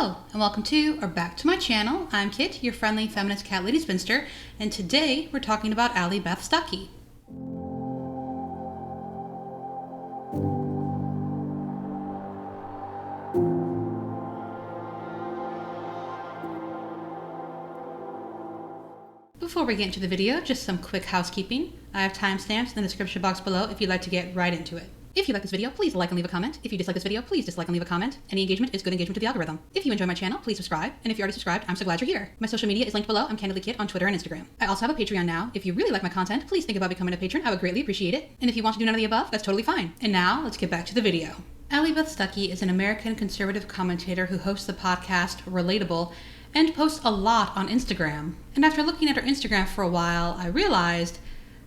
Hello, and welcome to or back to my channel. I'm Kit, your friendly feminist cat lady spinster, and today we're talking about Allie Beth Stuckey. Before we get into the video, just some quick housekeeping. I have timestamps in the description box below if you'd like to get right into it. If you like this video, please like and leave a comment. If you dislike this video, please dislike and leave a comment. Any engagement is good engagement to the algorithm. If you enjoy my channel, please subscribe. And if you're already subscribed, I'm so glad you're here. My social media is linked below. I'm Candidly Kit on Twitter and Instagram. I also have a Patreon now. If you really like my content, please think about becoming a patron. I would greatly appreciate it. And if you want to do none of the above, that's totally fine. And now, let's get back to the video. Allie Beth Stuckey is an American conservative commentator who hosts the podcast Relatable and posts a lot on Instagram. And after looking at her Instagram for a while, I realized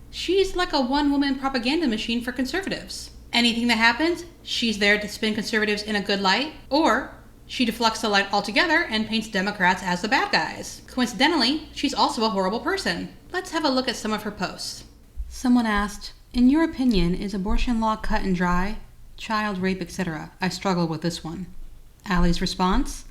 she's like a one-woman propaganda machine for conservatives. Anything that happens, she's there to spin conservatives in a good light, or she deflects the light altogether and paints Democrats as the bad guys. Coincidentally, she's also a horrible person. Let's have a look at some of her posts. Someone asked, "In your opinion, is abortion law cut and dry? Child rape, etc. I struggle with this one." Allie's response,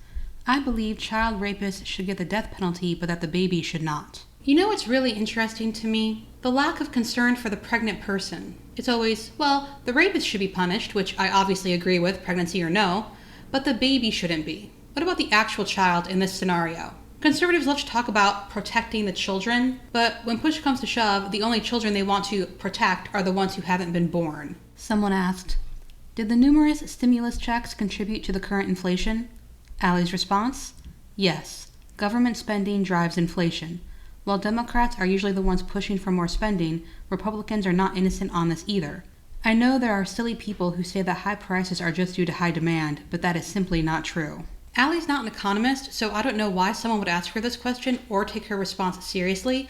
"I believe child rapists should get the death penalty, but that the baby should not." You know what's really interesting to me? The lack of concern for the pregnant person. It's always, well, the rapist should be punished, which I obviously agree with, pregnancy or no, but the baby shouldn't be. What about the actual child in this scenario? Conservatives love to talk about protecting the children, but when push comes to shove, the only children they want to protect are the ones who haven't been born. Someone asked, "Did the numerous stimulus checks contribute to the current inflation?" Allie's response, "Yes. Government spending drives inflation. While Democrats are usually the ones pushing for more spending, Republicans are not innocent on this either. I know there are silly people who say that high prices are just due to high demand, but that is simply not true." Allie's not an economist, so I don't know why someone would ask her this question or take her response seriously,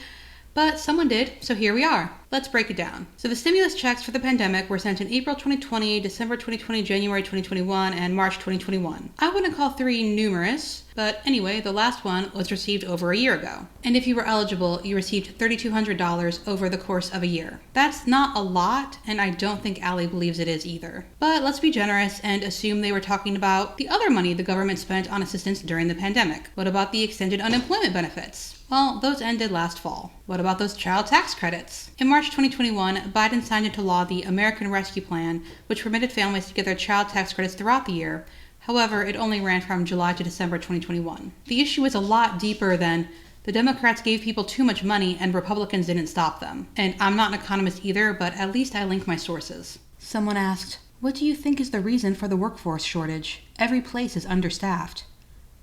but someone did, so here we are. Let's break it down. So the stimulus checks for the pandemic were sent in April 2020, December 2020, January 2021, and March 2021. I wouldn't call 3 numerous, but anyway, the last one was received over a year ago. And if you were eligible, you received $3,200 over the course of a year. That's not a lot, and I don't think Allie believes it is either. But let's be generous and assume they were talking about the other money the government spent on assistance during the pandemic. What about the extended unemployment benefits? Well, those ended last fall. What about those child tax credits? In March 2021, Biden signed into law the American Rescue Plan, which permitted families to get their child tax credits throughout the year. However, it only ran from July to December 2021. The issue is a lot deeper than the Democrats gave people too much money and Republicans didn't stop them. And I'm not an economist either, but at least I link my sources. Someone asked, "What do you think is the reason for the workforce shortage? Every place is understaffed."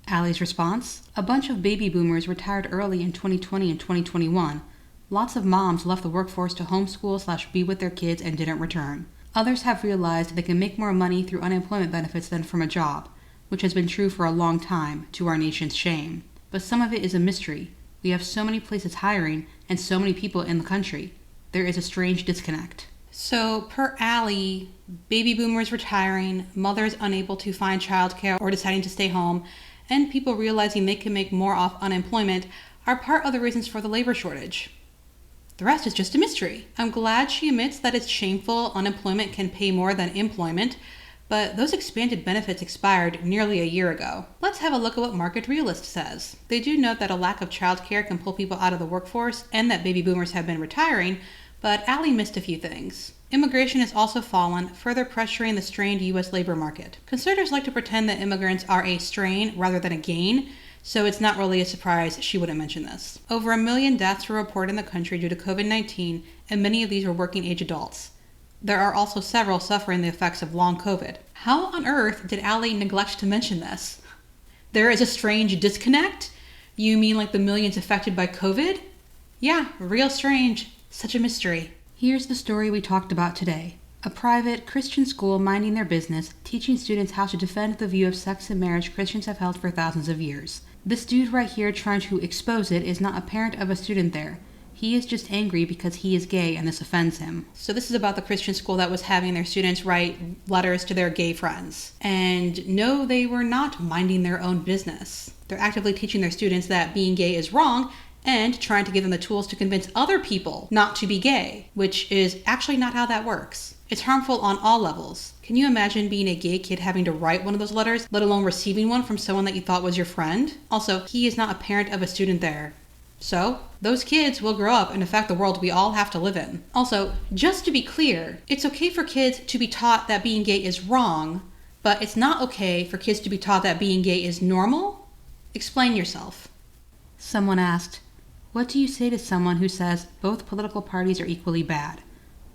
Allie's response, "A bunch of baby boomers retired early in 2020 and 2021. Lots of moms left the workforce to homeschool/be with their kids and didn't return. Others have realized they can make more money through unemployment benefits than from a job, which has been true for a long time, to our nation's shame. But some of it is a mystery. We have so many places hiring and so many people in the country. There is a strange disconnect." So, per Allie, baby boomers retiring, mothers unable to find childcare or deciding to stay home, and people realizing they can make more off unemployment are part of the reasons for the labor shortage. The rest is just a mystery. I'm glad she admits that it's shameful unemployment can pay more than employment, but those expanded benefits expired nearly a year ago. Let's have a look at what Market Realist says. They do note that a lack of childcare can pull people out of the workforce and that baby boomers have been retiring, but Allie missed a few things. Immigration has also fallen, further pressuring the strained U.S. labor market. Conservatives like to pretend that immigrants are a strain rather than a gain, so it's not really a surprise she wouldn't mention this. Over 1 million deaths were reported in the country due to COVID-19, and many of these were working-age adults. There are also several suffering the effects of long COVID. How on earth did Allie neglect to mention this? There is a strange disconnect? You mean like the millions affected by COVID? Yeah, real strange. Such a mystery. Here's the story we talked about today. A private Christian school minding their business, teaching students how to defend the view of sex and marriage Christians have held for thousands of years. This dude right here trying to expose it is not a parent of a student there. He is just angry because he is gay and this offends him. So this is about the Christian school that was having their students write letters to their gay friends. And no, they were not minding their own business. They're actively teaching their students that being gay is wrong and trying to give them the tools to convince other people not to be gay, which is actually not how that works. It's harmful on all levels. Can you imagine being a gay kid having to write one of those letters, let alone receiving one from someone that you thought was your friend? Also, he is not a parent of a student there. So, those kids will grow up and affect the world we all have to live in. Also, just to be clear, it's okay for kids to be taught that being gay is wrong, but it's not okay for kids to be taught that being gay is normal? Explain yourself. Someone asked, "What do you say to someone who says both political parties are equally bad?"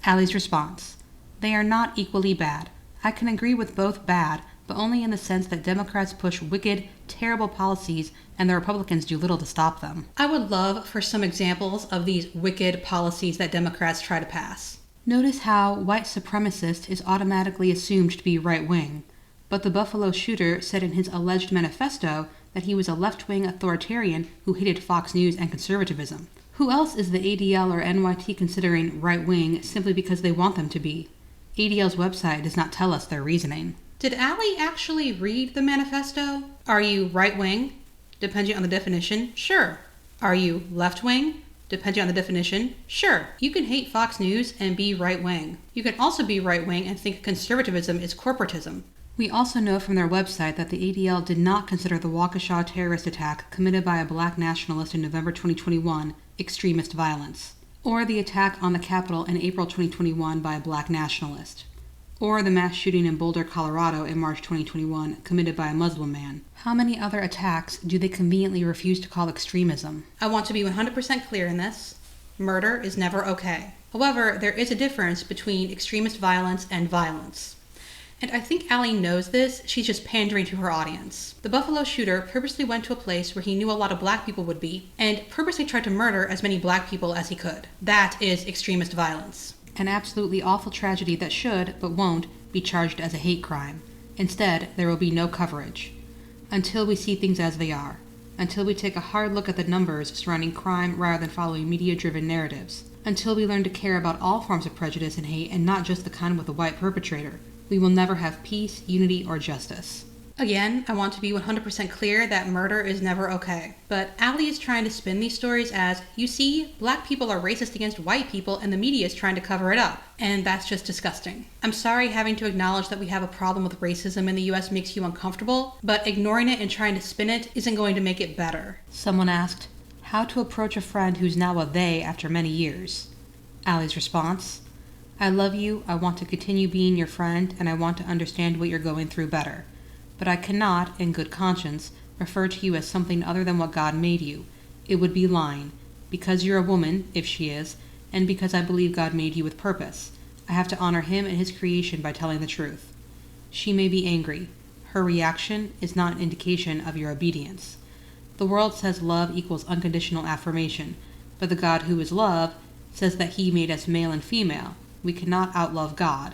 Allie's response, "They are not equally bad. I can agree with both bad, but only in the sense that Democrats push wicked, terrible policies and the Republicans do little to stop them." I would love for some examples of these wicked policies that Democrats try to pass. Notice how white supremacist is automatically assumed to be right-wing, but the Buffalo shooter said in his alleged manifesto that he was a left-wing authoritarian who hated Fox News and conservatism. Who else is the ADL or NYT considering right-wing simply because they want them to be? ADL's website does not tell us their reasoning. Did Allie actually read the manifesto? Are you right-wing? Depending on the definition, sure. Are you left-wing? Depending on the definition, sure. You can hate Fox News and be right-wing. You can also be right-wing and think conservatism is corporatism. We also know from their website that the ADL did not consider the Waukesha terrorist attack committed by a black nationalist in November 2021 extremist violence, or the attack on the Capitol in April 2021 by a black nationalist, or the mass shooting in Boulder, Colorado in March 2021 committed by a Muslim man. How many other attacks do they conveniently refuse to call extremism? I want to be 100% clear in this. Murder is never okay. However, there is a difference between extremist violence and violence. And I think Allie knows this, she's just pandering to her audience. The Buffalo shooter purposely went to a place where he knew a lot of black people would be, and purposely tried to murder as many black people as he could. That is extremist violence. An absolutely awful tragedy that should, but won't, be charged as a hate crime. Instead, there will be no coverage. Until we see things as they are. Until we take a hard look at the numbers surrounding crime rather than following media-driven narratives. Until we learn to care about all forms of prejudice and hate and not just the kind with a white perpetrator. We will never have peace, unity, or justice. Again, I want to be 100% clear that murder is never okay. But Allie is trying to spin these stories as, you see, black people are racist against white people and the media is trying to cover it up. And that's just disgusting. I'm sorry having to acknowledge that we have a problem with racism in the US makes you uncomfortable, but ignoring it and trying to spin it isn't going to make it better. Someone asked, how to approach a friend who's now a they after many years? Allie's response, I love you, I want to continue being your friend, and I want to understand what you're going through better. But I cannot, in good conscience, refer to you as something other than what God made you. It would be lying. Because you're a woman, if she is, and because I believe God made you with purpose. I have to honor him and his creation by telling the truth. She may be angry. Her reaction is not an indication of your obedience. The world says love equals unconditional affirmation, but the God who is love says that he made us male and female. We cannot outlove God.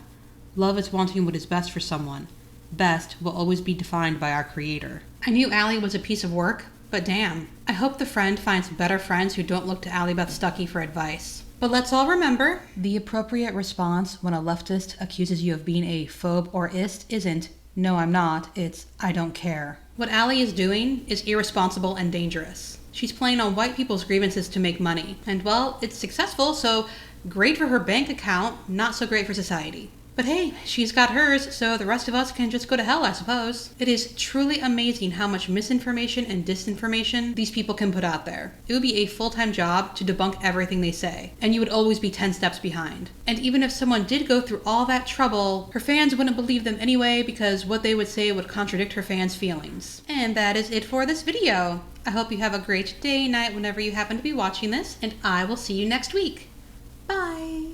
Love is wanting what is best for someone. Best will always be defined by our Creator. I knew Allie was a piece of work, but damn. I hope the friend finds better friends who don't look to Allie Beth Stuckey for advice. But let's all remember, the appropriate response when a leftist accuses you of being a phobe or ist isn't, no I'm not, it's, I don't care. What Allie is doing is irresponsible and dangerous. She's playing on white people's grievances to make money. And well, it's successful, so great for her bank account, not so great for society. But hey, she's got hers, so the rest of us can just go to hell, I suppose. It is truly amazing how much misinformation and disinformation these people can put out there. It would be a full-time job to debunk everything they say, and you would always be 10 steps behind. And even if someone did go through all that trouble, her fans wouldn't believe them anyway because what they would say would contradict her fans' feelings. And that is it for this video. I hope you have a great day, night, whenever you happen to be watching this, and I will see you next week. Bye!